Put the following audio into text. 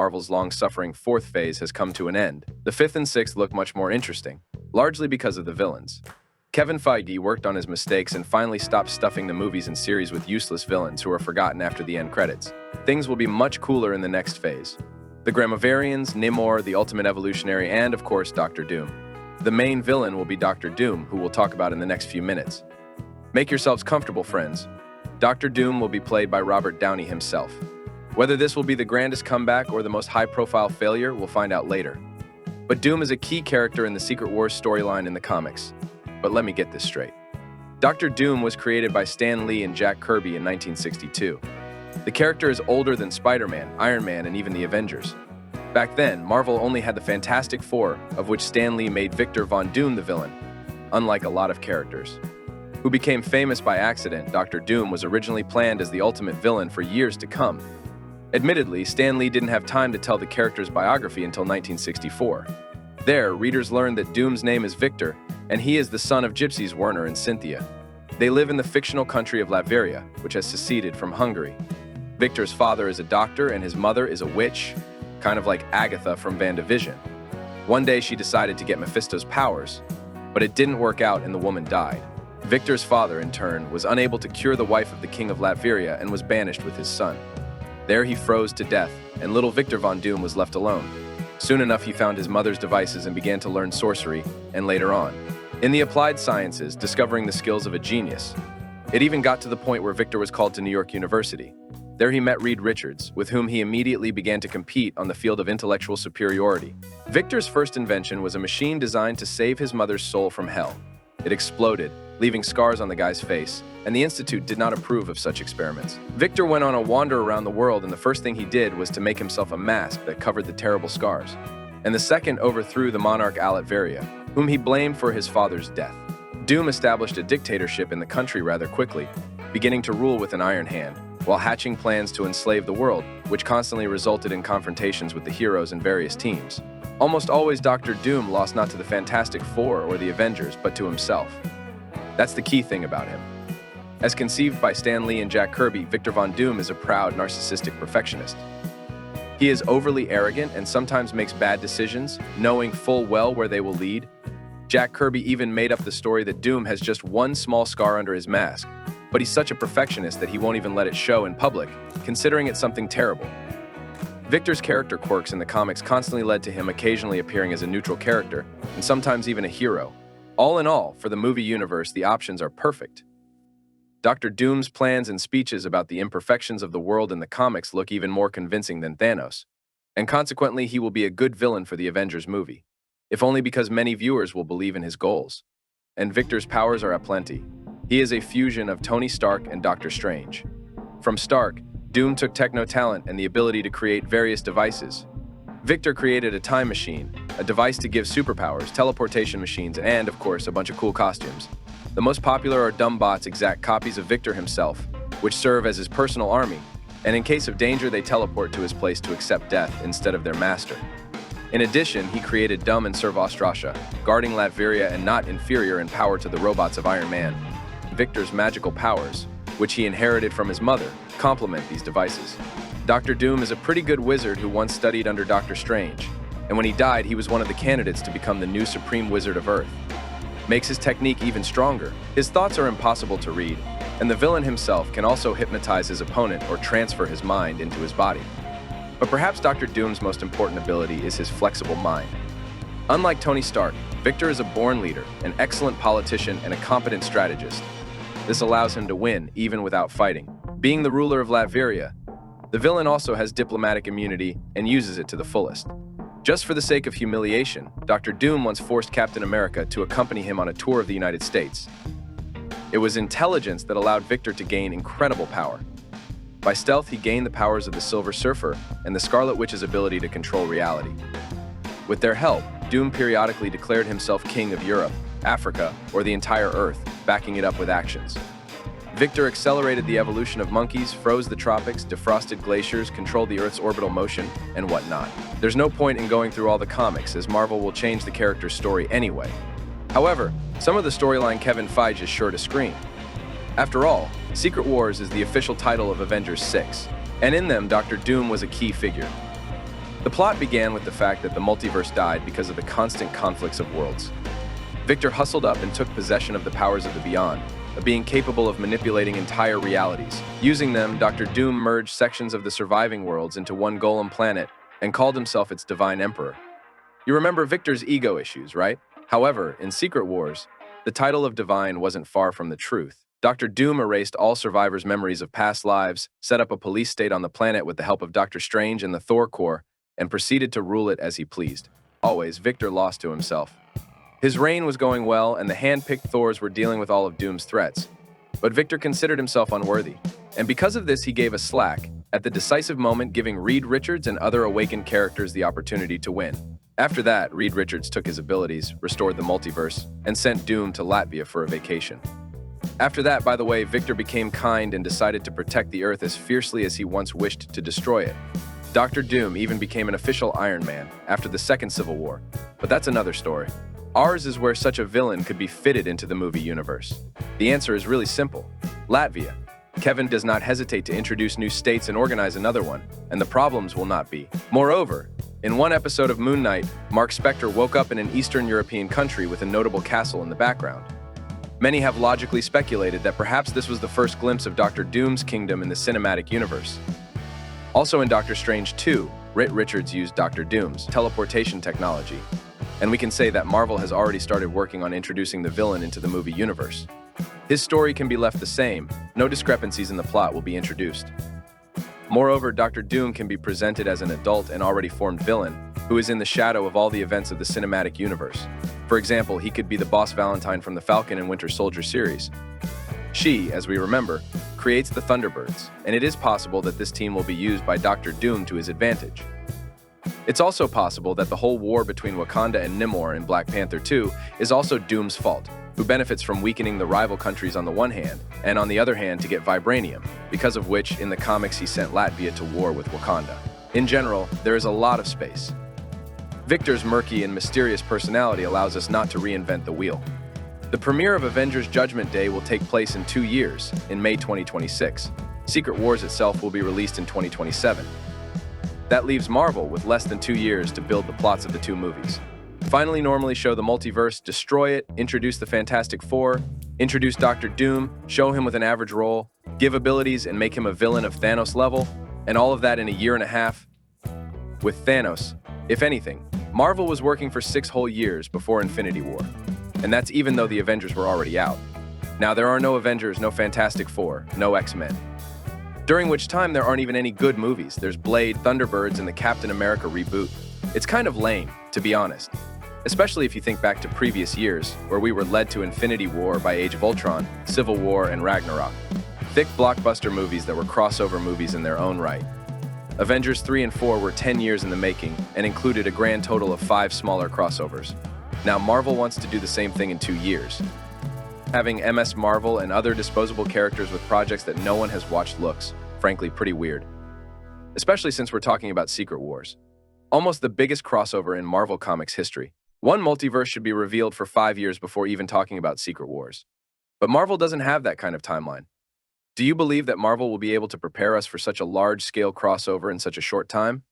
Marvel's long-suffering fourth phase has come to an end, the fifth and sixth look much more interesting, largely because of the villains. Kevin Feige worked on his mistakes and finally stopped stuffing the movies and series with useless villains who are forgotten after the end credits. Things will be much cooler in the next phase. The Gramovarians, Namor, the Ultimate Evolutionary, and, of course, Dr. Doom. The main villain will be Dr. Doom, who we'll talk about in the next few minutes. Make yourselves comfortable, friends. Dr. Doom will be played by Robert Downey himself. Whether this will be the grandest comeback or the most high-profile failure, we'll find out later. But Doom is a key character in the Secret Wars storyline in the comics. But let me get this straight. Dr. Doom was created by Stan Lee and Jack Kirby in 1962. The character is older than Spider-Man, Iron Man, and even the Avengers. Back then, Marvel only had the Fantastic Four, of which Stan Lee made Victor Von Doom the villain, unlike a lot of characters. Who became famous by accident, Dr. Doom was originally planned as the ultimate villain for years to come. Admittedly, Stan Lee didn't have time to tell the character's biography until 1964. There, readers learned that Doom's name is Victor, and he is the son of gypsies Werner and Cynthia. They live in the fictional country of Latveria, which has seceded from Hungary. Victor's father is a doctor and his mother is a witch, kind of like Agatha from WandaVision. One day she decided to get Mephisto's powers, but it didn't work out and the woman died. Victor's father, in turn, was unable to cure the wife of the king of Latveria and was banished with his son. There he froze to death, and little Victor Von Doom was left alone. Soon enough, he found his mother's devices and began to learn sorcery, and later on, in the applied sciences, discovering the skills of a genius. It even got to the point where Victor was called to New York University. There he met Reed Richards, with whom he immediately began to compete on the field of intellectual superiority. Victor's first invention was a machine designed to save his mother's soul from hell. It exploded, leaving scars on the guy's face, and the Institute did not approve of such experiments. Victor went on a wander around the world, and the first thing he did was to make himself a mask that covered the terrible scars. And the second overthrew the monarch Latveria, whom he blamed for his father's death. Doom established a dictatorship in the country rather quickly, beginning to rule with an iron hand, while hatching plans to enslave the world, which constantly resulted in confrontations with the heroes and various teams. Almost always Dr. Doom lost not to the Fantastic Four or the Avengers, but to himself. That's the key thing about him. As conceived by Stan Lee and Jack Kirby, Victor Von Doom is a proud, narcissistic perfectionist. He is overly arrogant and sometimes makes bad decisions, knowing full well where they will lead. Jack Kirby even made up the story that Doom has just one small scar under his mask, but he's such a perfectionist that he won't even let it show in public, considering it something terrible. Victor's character quirks in the comics constantly led to him occasionally appearing as a neutral character, and sometimes even a hero. All in all, for the movie universe, the options are perfect. Dr. Doom's plans and speeches about the imperfections of the world in the comics look even more convincing than Thanos, and consequently he will be a good villain for the Avengers movie, if only because many viewers will believe in his goals. And Victor's powers are aplenty. He is a fusion of Tony Stark and Doctor Strange. From Stark, Doom took techno-talent and the ability to create various devices. Victor created a time machine, a device to give superpowers, teleportation machines, and, of course, a bunch of cool costumes. The most popular are dumb bots, exact copies of Victor himself, which serve as his personal army, and in case of danger they teleport to his place to accept death instead of their master. In addition, he created Dumb and Servostrasha, guarding Latveria and not inferior in power to the robots of Iron Man. Victor's magical powers, which he inherited from his mother, complement these devices. Dr. Doom is a pretty good wizard who once studied under Doctor Strange, and when he died, he was one of the candidates to become the new Supreme Wizard of Earth. Makes his technique even stronger. His thoughts are impossible to read, and the villain himself can also hypnotize his opponent or transfer his mind into his body. But perhaps Dr. Doom's most important ability is his flexible mind. Unlike Tony Stark, Victor is a born leader, an excellent politician, and a competent strategist. This allows him to win, even without fighting. Being the ruler of Latveria, the villain also has diplomatic immunity and uses it to the fullest. Just for the sake of humiliation, Dr. Doom once forced Captain America to accompany him on a tour of the United States. It was intelligence that allowed Victor to gain incredible power. By stealth, he gained the powers of the Silver Surfer and the Scarlet Witch's ability to control reality. With their help, Doom periodically declared himself king of Europe, Africa, or the entire Earth, backing it up with actions. Victor accelerated the evolution of monkeys, froze the tropics, defrosted glaciers, controlled the Earth's orbital motion, and whatnot. There's no point in going through all the comics, as Marvel will change the character's story anyway. However, some of the storyline Kevin Feige is sure to screen. After all, Secret Wars is the official title of Avengers 6, and in them, Dr. Doom was a key figure. The plot began with the fact that the multiverse died because of the constant conflicts of worlds. Victor hustled up and took possession of the powers of the Beyond, a being capable of manipulating entire realities. Using them, Dr. Doom merged sections of the surviving worlds into one golem planet and called himself its divine emperor. You remember Victor's ego issues, right? However, in Secret Wars, the title of divine wasn't far from the truth. Dr. Doom erased all survivors' memories of past lives, set up a police state on the planet with the help of Doctor Strange and the Thor Corps, and proceeded to rule it as he pleased. Always, Victor lost to himself. His reign was going well, and the hand-picked Thors were dealing with all of Doom's threats. But Victor considered himself unworthy, and because of this he gave a slack, at the decisive moment giving Reed Richards and other awakened characters the opportunity to win. After that, Reed Richards took his abilities, restored the multiverse, and sent Doom to Latvia for a vacation. After that, by the way, Victor became kind and decided to protect the Earth as fiercely as he once wished to destroy it. Dr. Doom even became an official Iron Man after the Second Civil War, but that's another story. Ours is where such a villain could be fitted into the movie universe. The answer is really simple: Latvia. Kevin does not hesitate to introduce new states and organize another one, and the problems will not be. Moreover, in one episode of Moon Knight, Mark Spector woke up in an Eastern European country with a notable castle in the background. Many have logically speculated that perhaps this was the first glimpse of Dr. Doom's kingdom in the cinematic universe. Also in Doctor Strange 2, Reed Richards used Dr. Doom's teleportation technology, and we can say that Marvel has already started working on introducing the villain into the movie universe. His story can be left the same, no discrepancies in the plot will be introduced. Moreover, Dr. Doom can be presented as an adult and already formed villain who is in the shadow of all the events of the cinematic universe. For example, he could be the Boss Valentine from the Falcon and Winter Soldier series. She, as we remember, creates the Thunderbirds, and it is possible that this team will be used by Dr. Doom to his advantage. It's also possible that the whole war between Wakanda and Namor in Black Panther 2 is also Doom's fault, who benefits from weakening the rival countries on the one hand, and on the other hand to get vibranium, because of which in the comics he sent Latvia to war with Wakanda. In general, there is a lot of space. Victor's murky and mysterious personality allows us not to reinvent the wheel. The premiere of Avengers Judgment Day will take place in 2 years, in May 2026. Secret Wars itself will be released in 2027. That leaves Marvel with less than 2 years to build the plots of the two movies. Finally, normally show the multiverse, destroy it, introduce the Fantastic Four, introduce Dr. Doom, show him with an average role, give abilities and make him a villain of Thanos level, and all of that in a year and a half. With Thanos, if anything, Marvel was working for 6 whole years before Infinity War. And that's even though the Avengers were already out. Now there are no Avengers, no Fantastic Four, no X-Men. During which time there aren't even any good movies. There's Blade, Thunderbirds, and the Captain America reboot. It's kind of lame, to be honest. Especially if you think back to previous years, where we were led to Infinity War by Age of Ultron, Civil War, and Ragnarok. Thick blockbuster movies that were crossover movies in their own right. Avengers 3 and 4 were 10 years in the making and included a grand total of 5 smaller crossovers. Now Marvel wants to do the same thing in 2 years. Having MS Marvel and other disposable characters with projects that no one has watched looks, frankly, pretty weird. Especially since we're talking about Secret Wars. Almost the biggest crossover in Marvel Comics history. One multiverse should be revealed for 5 years before even talking about Secret Wars. But Marvel doesn't have that kind of timeline. Do you believe that Marvel will be able to prepare us for such a large-scale crossover in such a short time?